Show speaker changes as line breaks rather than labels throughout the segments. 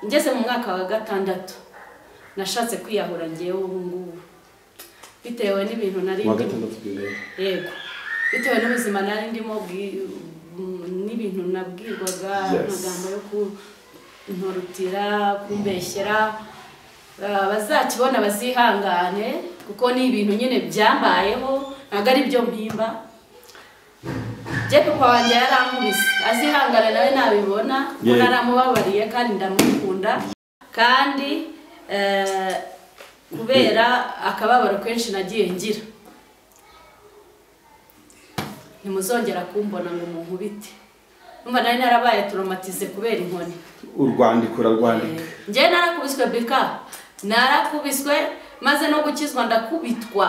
ngeze mu mwaka wa gatandatu nashatse kwiyahura ngiye ubu ngubu bitewe n'ibintu nari yego bitewe n'ubuzima nari ndimo n'ibintu nabwirwaga amagambo yo kuntorutira kumbeshyera bazakibona bazihangane kuko ni ibintu nyine byambayeho ntabwo ari byo mpimba papa wanjye yarankubise azihangane nawe nabibona ko naramubabariye kandi ndamukunda kandi kubera akababaro kenshi nagiye ngira ntimuzongera kumbona ngo munkubite numva nari narabaye traumatize kubera inkoni
urwandiko
njye narakubiswe bika narakubiswe maze no gukizwa ndakubitwa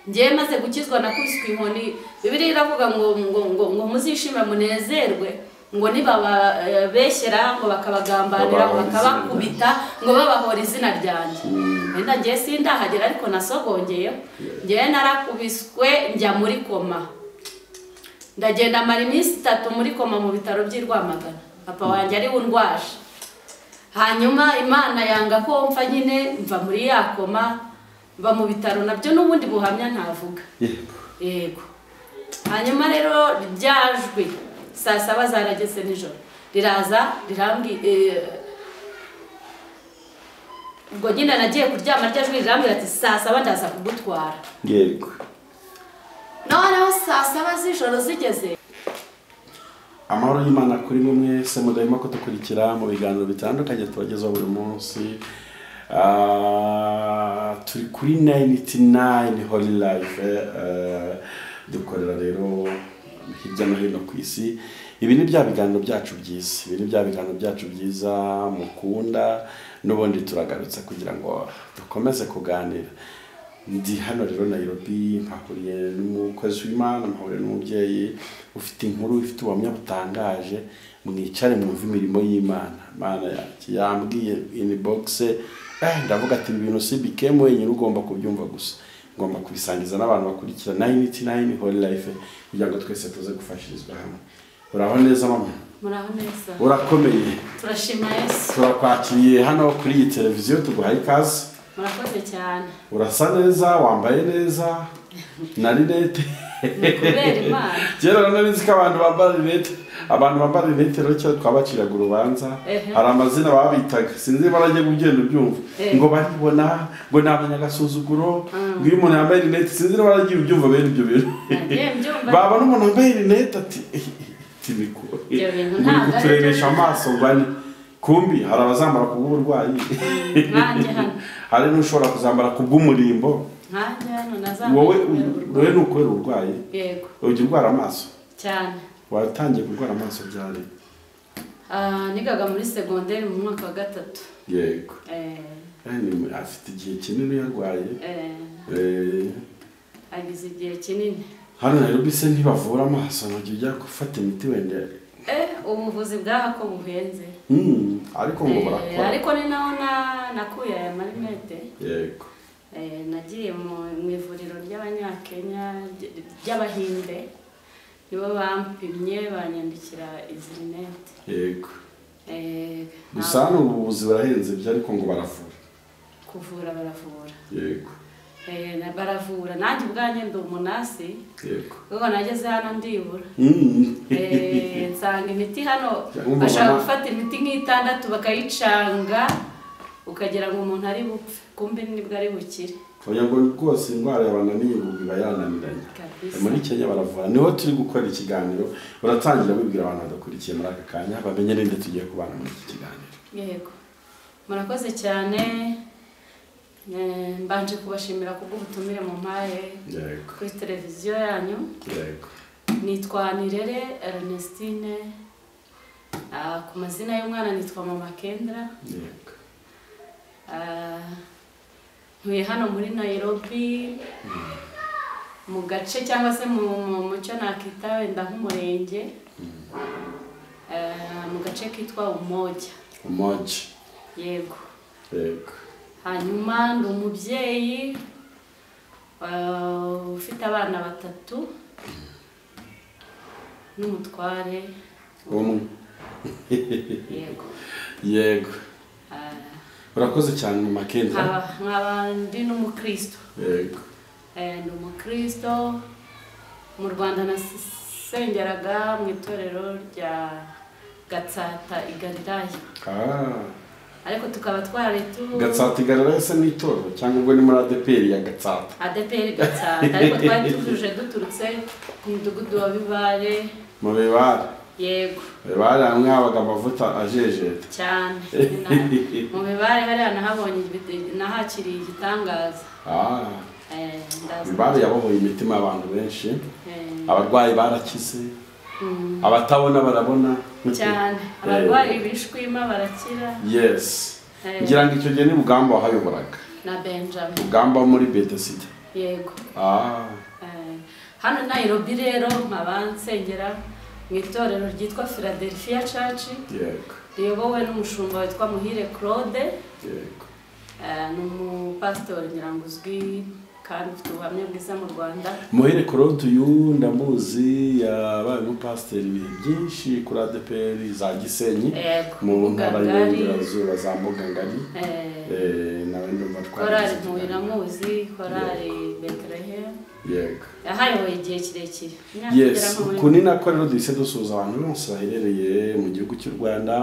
njye maze gukizwa nakubiswe inkoni Bibiliya iravuga ngo muzishime munezerwe ngo nibababeshyera ngo bakabagambanira ngo bakabakubita ngo babahora izina ryanjye wenda njye sindahagera ariko nasogongeye njye narakubiswe njya muri koma ndagenda mara iminsi 3 muri koma mu bitaro by'Irwamagana papa wanjye ari undwaje hanyuma Imana yanga ko mfa nyine mva muri ya koma mva mu bitaro nabyo n'ubundi buhamya ntavuga yego hanyuma rero ryajwe saa 7 zarageze nijoro riraza rirambi ubwo nyine nagiye kuryama ryajwe rirambira ati saa 7 ndaza kugutwara
yego
noneho saa 7 z'ijoro zigeze
amahoro y'Imana kuri mwe se mudahima kudukurikira mu biganiro bitandukanye tubagezaho buri munsi turi kuri 99 Holy Life dukorera rero hirya no hino ku isi ibi ni bya biganiro byacu byiza mukunda n'ubundi turagarutse kugira ngo dukomeze kuganira ndi hano rero Nairobi mpahuriye n'umukozi w'Imana mpahuriye n'umubyeyi ufite inkuru ifite ubuhamya butangaje mwicare mwumve imirimo y'Imana Imana yambwiye inbox ndavuga ati ibintu sibikemo wenyine ugomba kubyumva gusa ngomba kubisangiza n'abantu bakurikira 99 Holy Life kugira ngo twese tuze gufashirizwa hamwe uraho neza mama
muraho neza
urakomeye
turashima Yesu
turakwakiriye hano kuri iyi televiziyo tuguhaye ikaze
murakoze cyane
urasa neza wambaye neza na rinete
kubera Imana
kera nari ko abantu bambara rinete rero cyo twabaciraga urubanza hari amazina babitaga sinzi baragiye kugenda ubyumva ngo baribona ngo nabanyagasuzuguro ngo uyu muntu yambaye rinete sinzi baragiye ubyumva bene ibyo bintu baba n'umuntu wambaye rinete ati timiko turebesha amaso ngwani kumbi hari abazambara kubw'uburwayi hari n'ushobora kuzambara kubw'umurimbo wowe nukorera urwaye
yego
ugira urwara amaso
cyane
watangiye kurwara amaso byari
nigaga muri secondaire mu mwaka wa 3
yego afite igihe kinini yarwaye
agize igihe kinini
hano Nairobi se ntibavura amaso ngo ujya gufata imiti wende
ubuvuzi bwaha ko buhenze
ariko ngo barakora
ariko ni naho nakuye aya marinete
yego
nagiye mu ivuriro ry'Abanyakenya ry'Abahinde nibo bampimye banyandikira izi rinete
yego gusa hano ubuvuzi burahenze byo ariko ngo baravura
kuvura baravura
yego
baravura nanjye ubwanjye ndi umunasi
yego
ubwo nageze hano ndibura nsanga imiti hano bashaka gufata imiti nk'itandatu bakayicanga ukagira ngo umuntu ari bupfe kumbe nibwo ari bukire
oya ngo rwose indwara yabananiye ngo biba yananiranye muri Kenya baravura niho turi gukora ikiganiro uratangira wibwira abantu badakurikiye muri aka kanya bamenye ninde tugiye kubana muri iki kiganiro
yego murakoze cyane mbanje kubashimira kubw'ubutumire mu mpaye kuri televiziyo yanyu
yego
nitwa Nirere Ernestine ku mazina y'umwana nitwa Mama Kendra
yego
ntuye hano muri Nairobi mu gace cyangwa se mu muco nakita wenda nk'umurenge mu gace kitwa Umoja yego hanyuma ndi umubyeyi ufite abana 3 n'umutware
umwe
yego
yego urakoze cyane mu Makendra.
nkaba ndi n'umukristo.
Yego.
Ndi umukristo mu Rwanda, nasengeraga mu itorero rya Gatsata i Galilaya. Ariko tukaba
Gatsata i Galilaya se ni itorero cyangwa ubwo ni muri ADPR ya Gatsata?
ADPR Gatsata, ariko twari tuje duturutse ku mudugudu wa Bibare.
Mu Bibare?
Yego.
Bibare hamwe habaga amavuta ajejeta
cyane. Mu Bibare hariya nahakiriye igitangaza.
Bibare yabohoye imitima y'abantu benshi, abarwayi barakize, abatabona barabona
cyane, abarwayi bishwima barakira.
Yes. Ngira ngo icyo gihe ni Bugamba wahayoboraga
na Benjamin.
Bugamba muri Bethesda.
Yego. Hano Nairobi rero mpabansengera mu itorero ryitwa Philadelphia Church.
Yego.
Riyobowe n'umushumba witwa Muhire Claude.
Yego.
N'umupastori nyiranguzwi kandi ufite ubuhamya bwiza mu Rwanda.
Muhire Claude uyu ndamuzi, yabaye umupasiteri ibihe byinshi kuri ADPR za Gisenyi mu ntara y'Iburasirazuba za Mbugangari. Nawe ndumva
Korali Muhiramuzi, Korali Bethlehem.
Yego.
Yahayoboye igihe kirekire.
Yes, kunina ko rero duhise dusuza abantu bose baherereye mu gihugu cy'u Rwanda,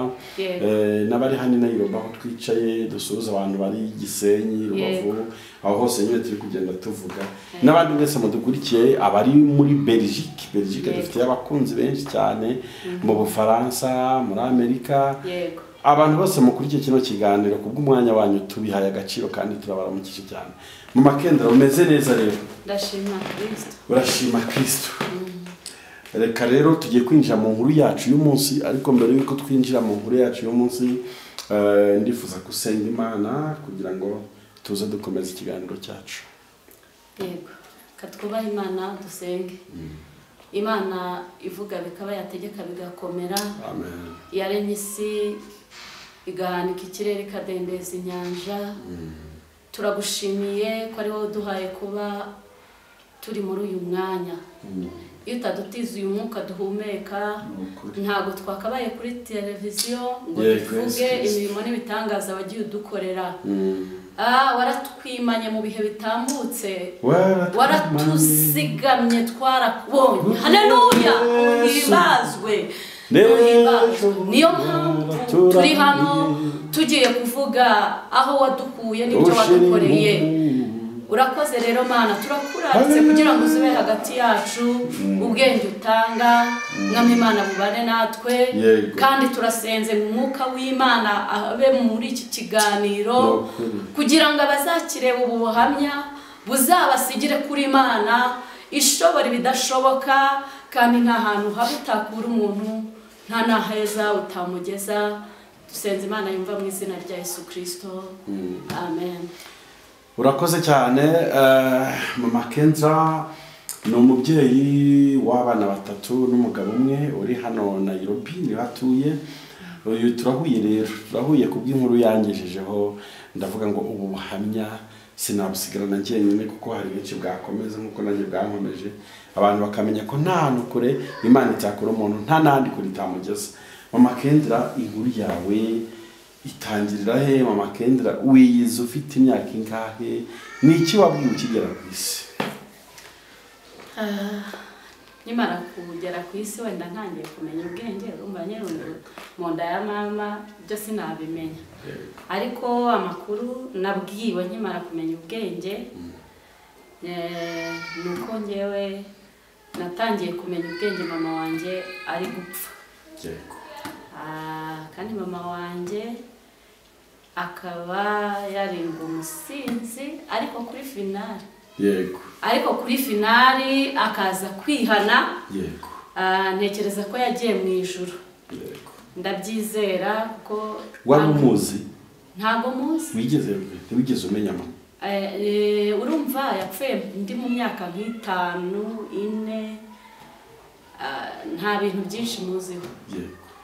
n'abari hano Nairobi aho twicaye, dusuza abantu bari Gisenyi, Rubavu, aho hose nyine turi kugenda tuvuga, n'abandi mwese mudukurikiye abari muri Belgique dufite abakunzi benshi cyane, mu Bufaransa, muri Amerika. Abantu bose mukurikiye kino kiganiro kubw'umwanya wanyu tubihaye agaciro kandi turabaramukije cyane. Mu Makendra umeze neza rero?
Ndashima Kristo.
Urashima Kristo. Reka rero tugiye kwinjira mu nkuru yacu y'umunsi, ariko mbere yuko twinjira mu nkuru yacu y'umunsi ndifuza gusenga Imana kugira ngo tuze dukomeze ikiganiro cyacu.
Yego. Katwubaha Imana dusenge. Imana ivuga bikaba, yategeka bigakomera.
Amen.
Yaremye isi igahanika ikirere, ikadendeza inyanja. Turagushimiye ko ari wowe duhaye kuba turi muri uyu mwanya. Iyo utadutiza uyu mwuka duhumeka, ntabwo twakabaye kuri televiziyo ngo tuvuge imirimo n'ibitangaza wagiye udukorera. Waratwimanye mu bihe bitambutse, waratuzigamye, twarakubonye. Haleluya, uhibazwe. Niyo mpamvu turi hano tugiye kuvuga aho wadukuye n'ibyo wadukoreye. Urakoze rero Mana, turakuratse kugira ngo uzube hagati yacu, ubwenge utanga mwami Imana bubane natwe, kandi turasenze mu mwuka w'Imana abe muri iki kiganiro kugira ngo abazakireba ubu buhamya buzabasigire kuri Imana ishobora ibidashoboka, kandi nta hantu haba utakura umuntu, nta naheza utamugeza. Dusenze Imana yumva mu izina rya Yesu Kristo. Amen.
Urakoze cyane. Mama Kendra ni umubyeyi w'abana batatu n'umugabo umwe uri hano Nairobi niho atuye. Uyu turahuye kubw'inkuru yangejejeho, ndavuga ngo ubu buhamya sinabusigarana njyenyine kuko hari benshi bwakomeza nkuko nanjye bwankomeje, abantu bakamenya ko nta hantu kure Imana itakura umuntu, nta nandi kure itamugeza. Mama Kendra, inkuru yawe itangirira he? Mama Kendra wiyize ufite imyaka ingahe? Niki wabwiye ukigera ku isi?
Nimara kugera ku isi wenda ntangiye kumenya ubwenge, urumva nyine mu nda ya mama byo sinabimenya. Ariko amakuru nabwiwe nkimara kumenya ubwenge nuko ngewe natangiye kumenya ubwenge mama wanjye ari gupfa. Kandi mama wanjye akaba yaringa umusinzi, ariko kuri finali kuri finali akaza kwihana. Ntekereza ko yagiye mu ijuru. Ndabyizera ko
wari umuzi.
Ntago muzi.
Wigeze umenya mama?
Urumva yapfuye ndi mu myaka nk'5, 4. Nta bintu byinshi muziho.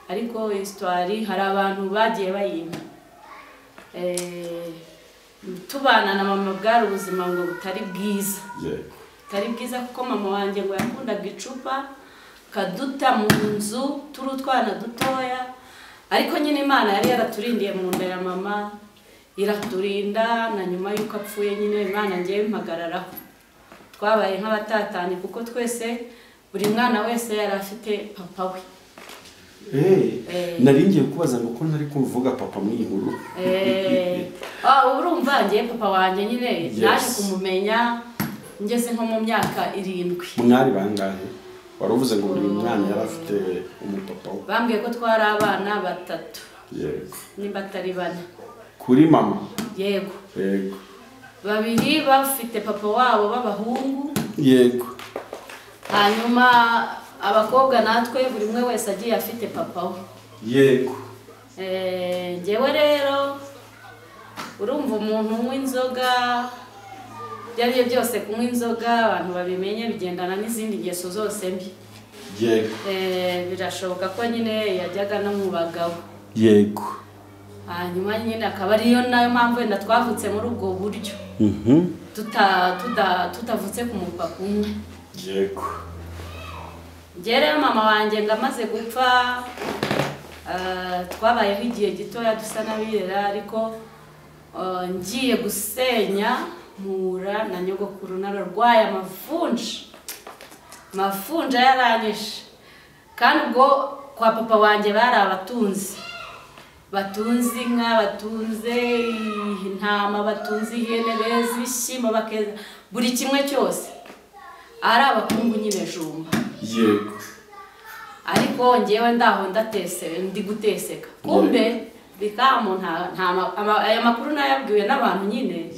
Ariko histoire hari abantu bagiye bayimpa. Tubana na mama bwari ubuzima ngo butari bwiza. Butari bwiza kuko mama wanjye ngo yakundaga icupa kaduta mu nzu turi utwana dutoya, ariko nyine Imana yari yaraturindiye mu nda ya mama iraturinda na nyuma yuko apfuye nyine Imana ngiye mpagararaho twabaye nk'abatatani kuko twese buri mwana wese yari afite papa we
naringiye kubaza ngo ko ntari kuvuga papa mu inkuru
urumva ngiye papa wanjye nyine naje kumumenya ngeze nko mu myaka 7
mwari bangahe waruvuze ngo buri mwana yari afite umupapa we
bambwiye ko twari abana 3
yego
nimba atari 4
kuri mama
yego
yego
2 bafite papa wabo b'abahungu
yego
hanyuma abakobwa natwe buri umwe wese agiye afite papa we
yego
ngewe rero urumva umuntu unywa inzoga byari byose kunywa inzoga abantu babimenye bigendana n'izindi ngeso zose mbi
yego
birashoboka ko nyine yajyaga no mu bagabo
yego
hanyuma nyine akaba ariyo nayo mpamvu wenda twavutse muri ubwo buryo tutavutse ku mupapa umwe
yego
rero mama wanjye ngamaze gupfa twabayeho igihe gitoya dusa n'abirera ariko ngiye gusenya mpura na nyogokuru nararwaye amavunja yaranyishe kandi ubwo kwa papa wanjye bari abatunzi batunze inka batunze intama batunze ihene beza ibishyimbo bakeza buri kimwe cyose ari abakungu nyine jumba
yego
ariko ngewe ndaho ndi guteseka kumbe bikamu aya makuru nayabwiwe n'abantu nyine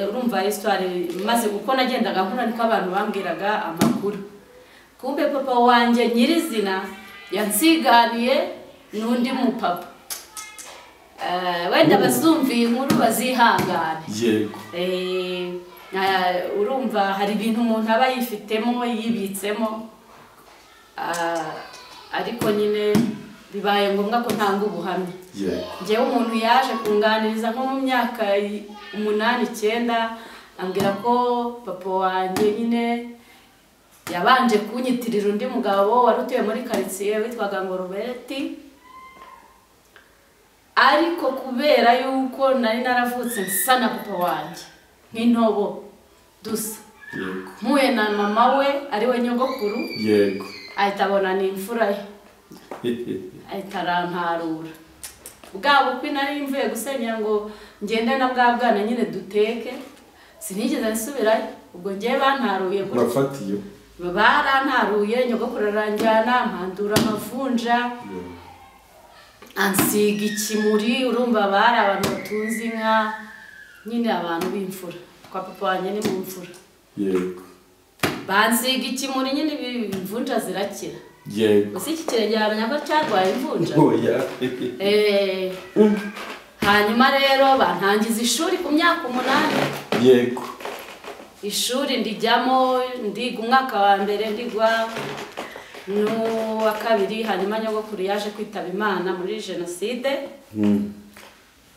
urumva histoire maze uko nagendaga nkura niko abantu bambwiraga amakuru kumbe papa wanjye nyirizina yansiganiye n'undi mupapa wenda bazumviye inkuru bazihangane
yego
urumva hari ibintu umuntu aba yifitemo yibitsemo ariko nyine bibaye ngombwa ko ntanga ubuhamya ngewe umuntu yaje kunganiriza nko mu myaka 8-9 ambwira ko papa wanjye nyine yabanje kunyitirira undi mugabo wari utuye muri quartier witwaga ngo Roberti ariko kubera yuko nari naravutse nsa na papa wanjye nk'intobo dusa mpuye na mama we ariwe nyogokuru
yego
ahita abona ni imfura ye ahita arantarura bwabo ko nari mvuye gusenyera ngo ngende na bwa bwana nyine duteke sinigeze nsubirayo ubwo ngiye bantaruye
urafatiyo
barantaruye nyogokuru aranjyana mpandura amavunja ansiga ikimuri urumva bari abantu batunze inka nyine abantu b'imfura kwa papa wanjye ni mu mfura
yego
bansiga ikimuri nyine imvunja zirakira
yego
gusa iki kirenge hamenya ko cyarwaye imvunja hanyuma rero bantangiza ishuri ku myaka 8
yego
ishuri ndijyamo ndiga umwaka wa mbere ndigwa n'uwa kabiri hanyuma nyogokuru yaje kwitaba Imana muri jenoside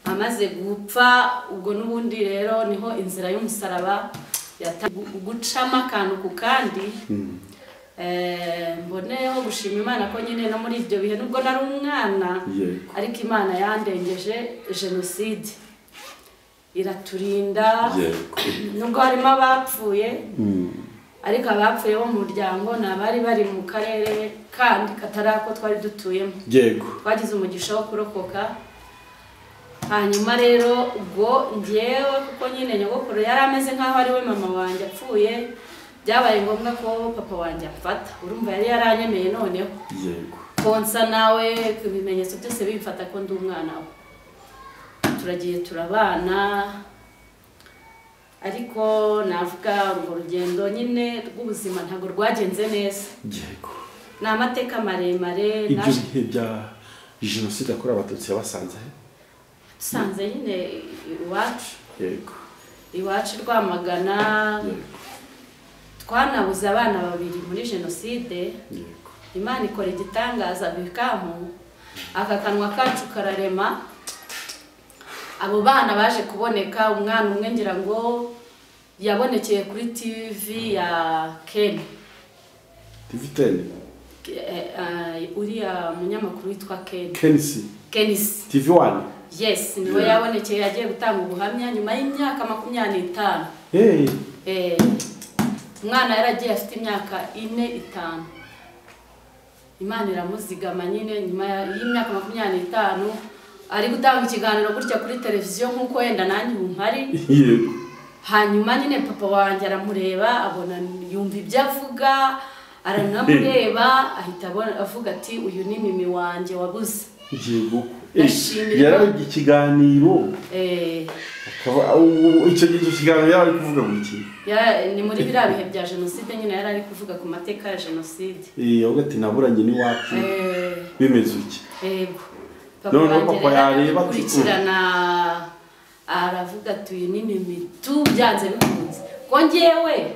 amaze gupfa ubwo n'ubundi rero niho inzira y'umusaraba gucamo akantu ku kandi mboneyeho gushima Imana ko nyine no muri ibyo bihe nubwo nari umwana ariko Imana yandengeje jenoside iraturinda nubwo harimo abapfuye ariko abapfuye bo mu muryango nabari bari mu karere kandi katarako twari dutuyemo
yego
twagize umugisha wo kurokoka hanyuma rero ubwo ngewe kuko nyine nyogokuru yari ameze nkaho ari we mama wanjye apfuye byabaye ngombwa ko papa wanjye amfata urumva yari yaranyemeye noneho
yego
konsa nawe ibimenyetso byose bimfata ko ndi umwana we turagiye turabana ariko navuga urwo rugendo nyine rw'ubuzima ntabwo rwagenze neza
yego
ni amateka maremare
ibyo bihe bya jenoside yakorewe abatutsi yabasanze
dusanze nyine iwacu
yego
iwacu Rwamagana twanabuze abana 2 muri jenoside
yego
Imana ikora igitangaza bikamu aka kanwa kacu kararema abo bana baje kuboneka umwana umwe ngira ngo yabonekeye kuri TV ya Ken
TV10
uriya munyamakuru witwa
Kenisi
Kenisi
TV1
yes niwe yabonekeye yagiye gutanga ubuhamya nyuma y'imyaka 25. Umwana yaragiye afite imyaka 4-5. Imana iramuzigama nyine nyuma y'imyaka 25 ari gutanga ikiganiro gutya kuri televiziyo nkuko wenda nanjye umpari. Hanyuma nyine papa wanjye aramureba abona yumva ibyo avuga aranamureba ahita avuga ati uyu ni mimi wanjye wabuze.
Yarabaga ikiganiro icyo kiganiro yari kuvuga mu iki?
Ni muri biriya bihe bya jenoside nyine yari ari kuvuga ku mateka ya jenoside.
Avuga ati naburanye n'iwacu bimeze iki?
None papa yareba kurikirana aravuga ati uyu ni mimi byanze bikunze ko njyewe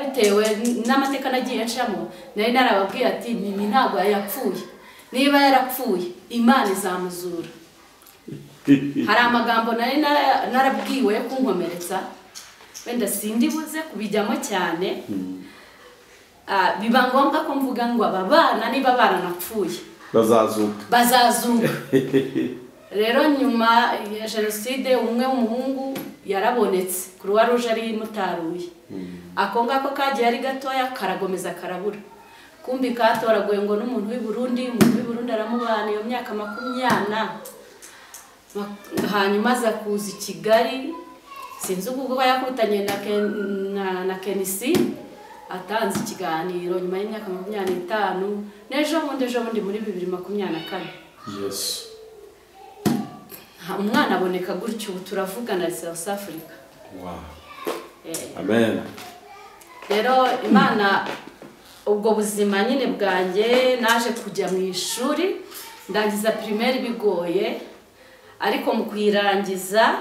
bitewe n'amateka nagiye ncamo nari narababwiye ati mimi ntabwo yapfuye, niba yarapfuye Imana izamuzura. Hari amagambo nari narabwiwe kunkomeretsa wenda sindi buze kubijyamo cyane. Biba ngombwa ko mvuga ngo aba bana niba baranapfuye bazazuka. Rero nyuma ya jenoside umwe w'umuhungu yarabonetse Croix Rouge ari mutaruye. Ako ngako kagiye ari gatoya karagomeza karabura. Kumbi katoragoye ngo n'umuntu w'i Burundi aramubana iyo myaka 20. Hanyuma aza kuza i Kigali sinzi ubwo yakutanye na Kenisi atanze ikiganiro nyuma y'imyaka 25 n'ejo bundi muri 2024.
Yes.
Umwana aboneka gutyo turavugana South Africa.
Wow. Amen.
Rero Imana ubwo buzima nyine bwanjye naje kujya mu ishuri ndangiza primaire bigoye ariko mu kwirangiza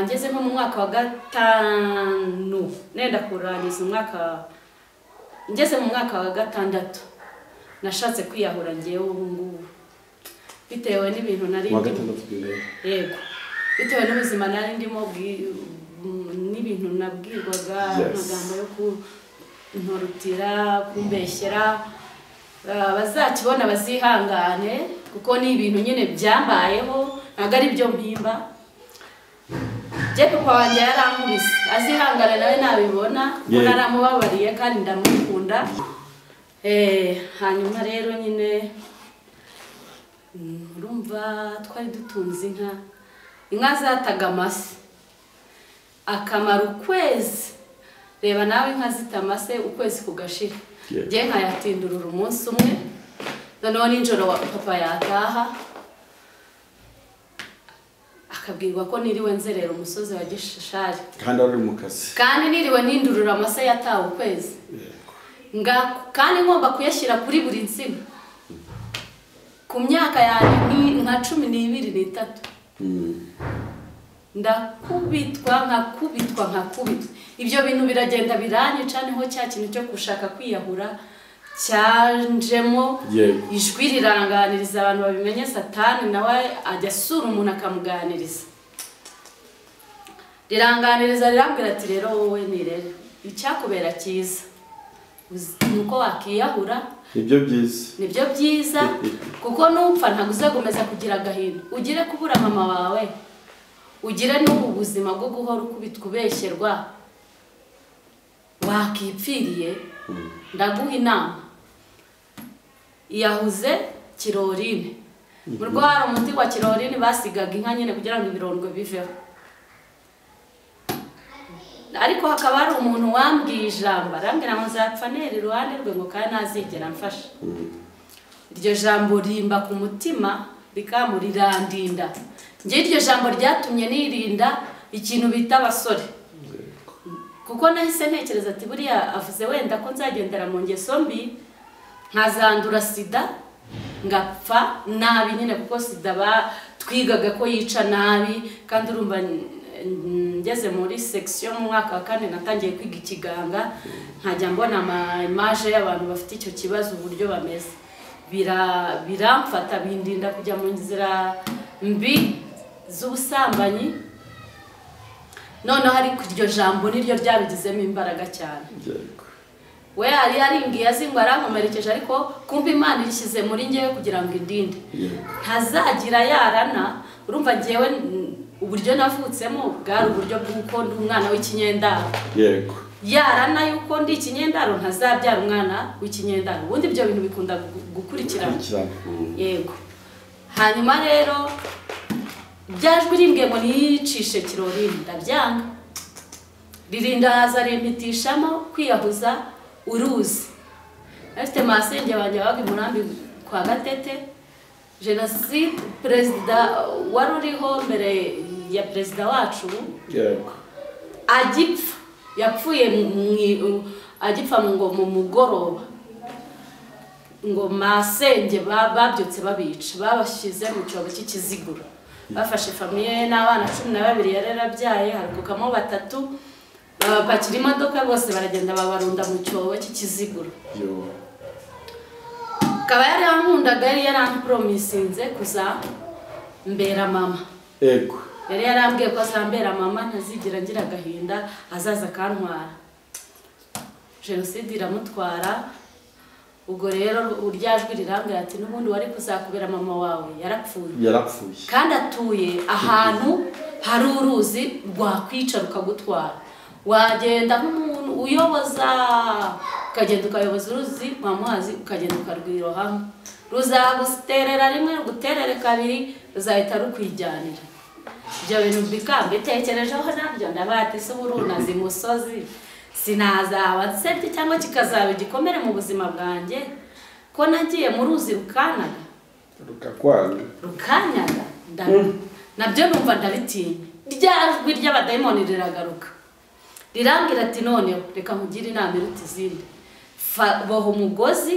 ngeze nko mu mwaka wa 5 nenda kurangiza ngeze mu mwaka wa 6 nashatse kwiyahura ngewe ubu bitewe n'ibintu nari yego bitewe n'ubuzima nari ndimo n'ibintu nabwirwaga amagambo yo kuntorutira kumbeshyera bazakibona bazihangane kuko ni ibintu nyine byambayeho ntago ari byo mpimba. Papa wanjye yarankubise azihangana nawe nabibona kuko naramubabariye kandi ndamukunda. Hanyuma rero nyine urumva twari dutunze inka zataga amase akamara ukwezi. Reba nawe inka zitamase ukwezi kugashira ngiye nkayatindurura umunsi umwe noneho ninjoro papa yataha akabwirwa ko niriwe nzerera umusozi wa Gishashari
kandi ari mu kazi
kandi niriwe nindurura amase yatawe ukwezi kandi ngomba kuyashyira kuri buri nsina ku myaka yanjye nka 12-13. Ndakubitwa ibyo bintu biragenda biranyica niho cya kintu cyo gushaka kwiyahura cyanjemo ijwi riranganiriza abantu babimenye Satani nawe ajya asura umuntu akamuganiriza rirambwira ati rero wowe nirere icyakubera cyiza nuko wakiyahura nibyo byiza kuko nupfa ntabwo uzagomeza kugira agahinda ugire kubura mama wawe ugire n'ubu buzima bwo guhora ukubitwa ubeshyerwa wakipfiriye. Ndaguha inama yahuze Kirorine mu rwara umuti wa Kirorine basigaga inka nyine kugira ngo ibirondwe biveho ariko hakaba hari umuntu wambwiye ijambo arambwira ngo nzapfa nera iruhande rwe ngo kandi ntazigera mfasha. Iryo jambo rimba ku mutima rikamurirandinda ngiye iryo jambo ryatumye nirinda ikintu bita abasore kuko nahise ntekereza ati buriya avuze wenda ko nzagendera mu ngeso mbi nkazandura sida ngapfa nabi nyine kuko sida twigaga ko yica nabi kandi urumva ngeze muri section mu mwaka wa 4 natangiye kwiga ikiganga nkajya mbona ama image y'abantu bafite icyo kibazo uburyo bameze biramfata bindinda kujya mu nzira mbi z'ubusambanyi. None hari iryo jambo niryo ryabigizemo imbaraga cyane we yari yaringiye azingwa arankomerekeje ariko kumva Imana irishyize muri ngewe kugira ngo indinde ntazagira yarana urumva ngewe uburyo navutsemo bwari uburyo bw'uko ndi umwana w'ikinyendaro
yego
yarana yuko ndi ikinyendaro ntazabyara umwana w'ikinyendaro ubundi ibyo bintu bikunda gukurikirana yego hanyuma rero byajwe rimbwe ngo niyicishe kirori ndabyanga ririnda haza rimpitishamo kwiyahuza uruzi afite masenge banje bagi murambi kwa Gatete jenoside president wari uriho mbere ya president wacu
yego
agipfa yapfuye agipfa ngo mu mugoroba ngo masenge babyutse babica babashyize mu cyobo cy'ikiziguro bafashe famiye n'abana 12 yararabyaye harukukamo 3 babapakira imodoka bose baragenda babarunda mu cyobo cy'ikiziguro kaba yari yankundaga yari yarampromisinze kuza mbera mama
yego
yari yarambwiye ko azambera mama ntazigira ngira agahinda azaza kantwara jenoside iramutwara ubwo rero uryajwe rirambwira ati n'ubundi wari kuzakubera mama wawe yarapfuye kandi atuye ahantu hari uruzi rwakwica rukagutwara wagenda nk'umuntu uyoboza ukagenda ukayoboza uruzi mwamuhazi ukagenda ukarwirohamo ruzaguterera rimwe ruguterere kabiri ruzahita rukwijyanira ibyo bintu bikambitekerejeho nabyo ndabati se uburunazi musozi sinazaba nsebye cyangwa kikazaba igikomere mu buzima bwanjye ko nagiye mu ruzi rukanaga rukanyaga nabyo numva ndabitinya ryajwi ry'abadayimoni riragaruka rirambwira ati noneho reka nkugire inama iruta izindi boha umugozi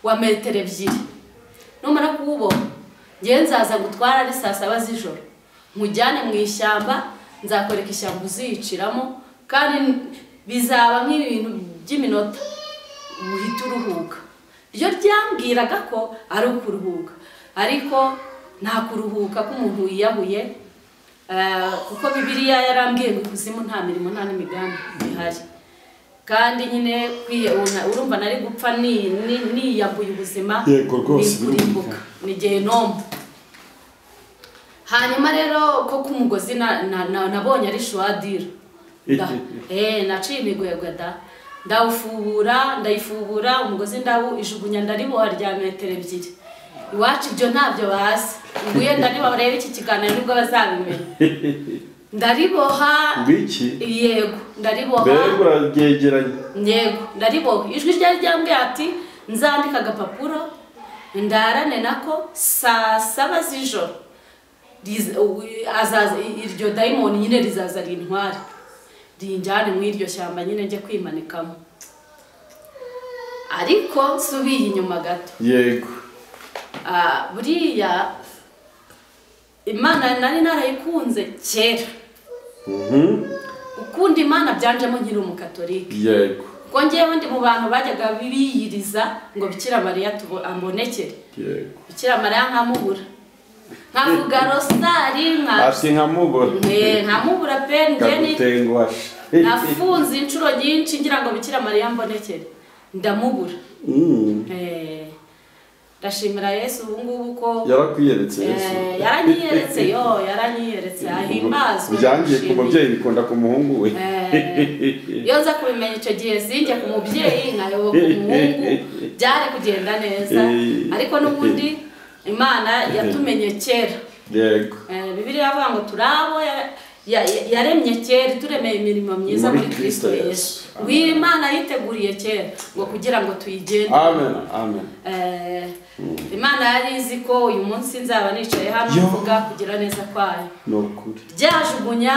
wa metero 2 numara kuwuboha ngiye nzaza gutwara ari saa 7 z'ijoro nkujyane mu ishyamba nzakwereka ishyamba uziciramo kandi bizaba nk'ibintu by'iminota uhita uruhuka ryo ryambwiraga ko ari ukuruhuka ariko nta kuruhuka k'umuntu wiyahuye kuko Bibiliya yarambwiye ngo ikuzimu nta mirimo nta n'imigambi bihari kandi nyine urumva nari gupfa niyambuye ubuzima
yego rwose
kurimbuka ni Gehinomu hanyuma rero ko kumugozi nabonye ari shuadira naciye imigwegwe ndayifubura umugozi ijugunya ndariboha rya metero 2 iwacu ibyo ntabyo bazi nguye ndariboha barebe iki kiganiro nibwo bazabimenya ndariboha
biki
yego ndariboha
mbere urabyegeranye
yego ndariboha ijwi ryari ryambwiye ati nzandika agapapuro ndarane nako saa 7 z'ijoro azaza iryo dayimoni nyine rizaza rintware rinjane mu iryo shyamba nyine njye kwimanikamo ariko nsubiye inyuma gato
yego
buriya Imana nari narayikunze kera ukunda Imana byanjemo nkiri umukatolika
yego
ko ngewe ndi mu bantu bajyaga biyiriza ngo Bikira Mariya ambonekere yego Bikira Mariya nkamubura nkavuga rosari nkamubura pe ngeni nafunze inshuro nyinshi ngira ngo Bikira Mariya mbonekere ndamubura ndashimira Yesu ubu ngubu ko
yarakwiyeretse Yesu
yaranyiyeretse ahimbazwe
byangiye ku mubyeyi bikunda ku muhungu we
iyo nza kubimenya icyo gihe sinjye ku mubyeyi nkayoboka umuhungu byari kugenda neza ariko n'ubundi Imana yatumenye kera
yego
Bibiliya avuga ngo turabo yaremye kera turemeye imirimo myiza muri Kristo Yesu w'Imana yiteguriye kera ngo kugira ngo tuyigende
amen amen
Imana yari izi ko uyu munsi nzaba nicaye hano mvuga kugira neza kwayo
nokuri
ryajugunya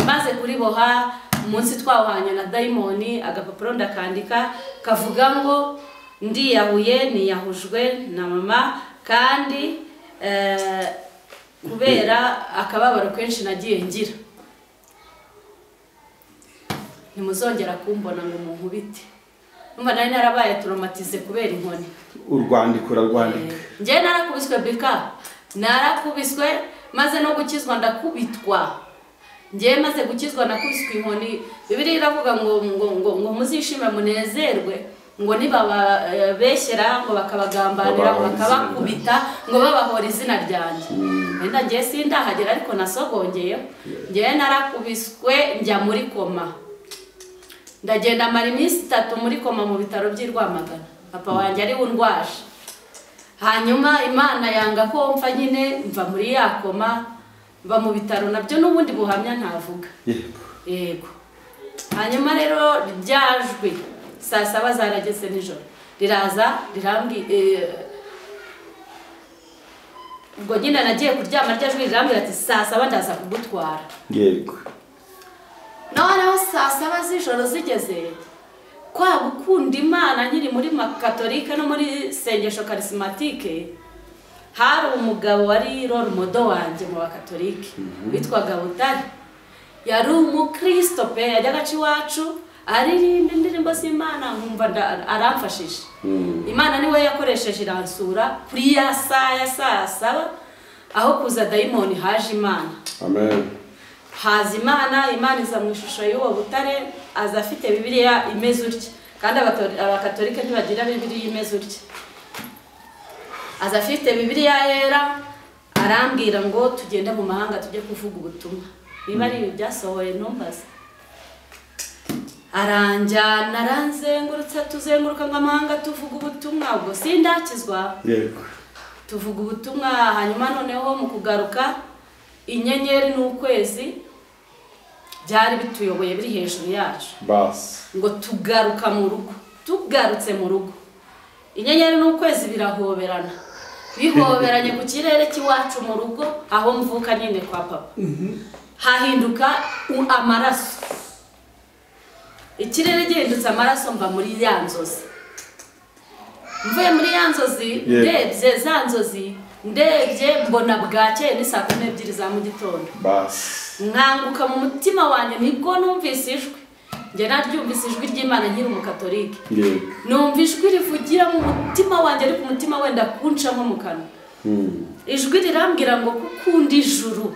maze kuriboha umunsi twawuhanye na dayimoni agapapuro ndakandika kavuga ngo ndiyahuye niyahujwe na mama kandi kubera akababaro kenshi nagiye ngira ntimuzongera kumbona ngo munkubite numva nari narabaye traumatize kubera inkoni
urwandiko rwandika
ngiye narakubiswe bika narakubiswe maze no gukizwa ndakubitwa ngiye maze gukizwa nakubiswe inkoni Bibiliya iravuga ngo muzishime munezerwe ngo nibababeshyera ngo bakabagambanira ngo bakabakubita ngo babahora izina ryanjye wenda ngiye sindahagera ariko nasogongeye ngiye narakubiswe njya muri koma ndagenda mara iminsi 3 muri koma mu bitaro by'i Rwamagana papa wanjye ari undwaje hanyuma Imana yanga ko mfa nyine mva muri ya koma mva mu bitaro nabyo n'ubundi buhamya ntavuga yego hanyuma rero ryajwe saa 7 zarageze nijoro riraza rirambi ubwo nyine nagiye kuryama ryajwe rirambira ati saa 7 ndaza kugutwara
yego
noneho saa 7 z'ijoro zigeze kwa gukunda Imana nyiri muri makatolika no muri sengesho charismatique hari umugabo wari role model wanje mu bakatolika witwaga Butare yari umukristo pe yajyaga iwacu aririmba indirimbo z'Imana nkumva aramfashije Imana niwe yakoresheje iransura kuri ya saa 7 aho kuza daimoni haje Imana
amen
haza Imana iza mu ishusho y'uwo Butare aza afite Bibiliya imeze utya kandi abakatolika ntibagira Bibiliya imeze utya aza afite Bibiliya yera arambwira ngo tugende mu mahanga tujye kuvuga ubutumwa niba ari byasohoye ntumbaze aranjyana aranzengurutsa tuzenguruka nk'amahanga tuvuga ubutumwa ubwo sindakizwa
yego
tuvuga ubutumwa hanyuma noneho mu kugaruka inyenyeri n'ukwezi byari bituyoboye biri hejuru yacu
basi
ngo tugaruka mu rugo tugarutse mu rugo inyenyeri n'ukwezi birahoberana bihoberanye ku kirere cy'iwacu mu rugo aho mvuka nyine kwa papa hahinduka amaraso ikirere gihindutse amaraso mva muri ya nzozi mvuye muri ya nzozi ndebye za nzozi ndebye mbona bwakeye ni saa 12 za mu gitondo
basi
nkanguka mu mutima wanjye nibwo numvise ijwi nge naryumvise ijwi ry'Imana nkiri umukatolika numva ijwi rivugira mu mutima wanjye ariko umutima wenda kunshamo mu kanwa ijwi rirambwira ngo gukunda ijuru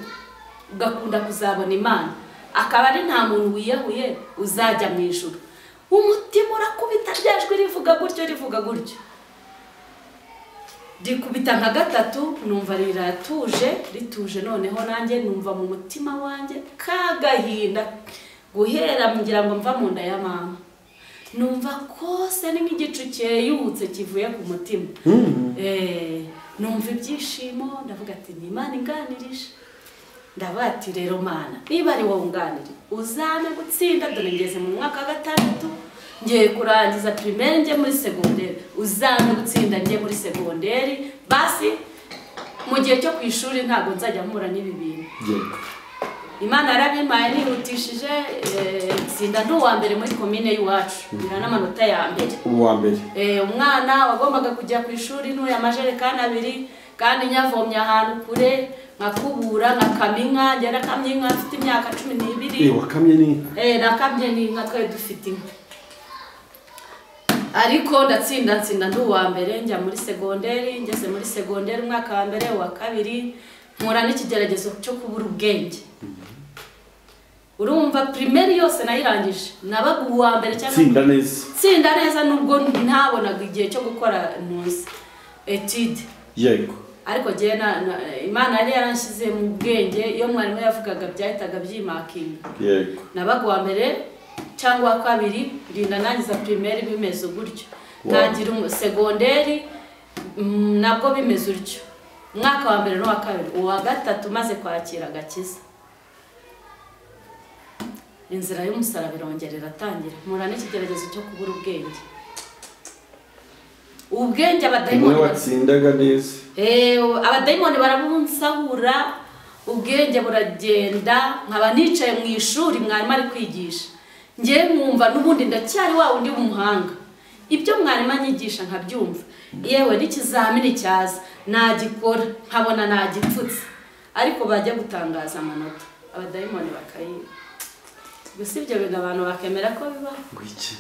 ugakunda kuzabona Imana akaba ari nta muntu wiyahuye uzajya mu ijuru umutima urakubita ryajwi rivuga gutyo dikubita nka 3 numva rituje noneho nanjye numva mu mutima wanjye kagahinda guhera ngira ngo mva mu nda ya mama numva kose ni nk'igicu cyeyutse kivuye ku mutima numva ibyishimo ndavuga ati ni Imana inganirije ndabati rero Mana niba ari wowe unganire uzame gutsinda dore ngeze mu mwaka wa 6 ngiye kurangiza primaire nje muri secondaire uzame gutsinda nje muri secondaire basi mu gihe cyo kwishuri ntago nzajya mpura n'ibi bintu Imana yarabimpaye nihutishije tsinda n'uwa mbere muri commune y'Iwacu ngira n'amanota ya mbere
uwa mbere
umwana wagombaga kujya ku ishuri n'uya majerekani 2 kandi nyavomye ahantu kure nkakubura nkakamya njye nakamye inka afite imyaka 12
wakamye n'inka
nakamye n'inka twari dufite inka ariko ndatsinda n'uwa mbere njya muri secondaire ngeze muri secondaire umwaka wa mbere wa kabiri mpura n'ikigeragezo cyo kubura ubwenge urumva primaire yose nayirangije nabaga uwa mbere cyangwa tsinda neza nubwo ntabonaga igihe cyo gukora ntuzi etide
yego
ariko je Imana yari yaranshyize mu bwenge iyo mwarimu yavugaga byahitaga byimakinga
yego
nabaga uwa mbere cyangwa wa kabiri rinda nangiza primaire bimeze gutyo ntangira secondaire nabwo bimeze utyo umwaka wa mbere no wa kabiri uwa gatatu maze kwakira agakiza inzira y'umusaraba irongera iratangira mpura n'ikigeragezo cyo kubura ubwenge abadayimoni
watsindaga neza
abadayimoni barabunsahura ubwenge buragenda nkaba nicaye mu ishuri mwarimu ari kwigisha ngiye mwumva n'ubundi ndacyari wa undi w'umuhanga ibyo mwarimu anyigisha nkabyumva yewe n'ikizamini cyaza nagikora nkabona nagipfutse ariko bajya gutangaza amanota abadayimoni bakayiba gusa ibyo bintu abantu bakemera ko bibaho
ngwiki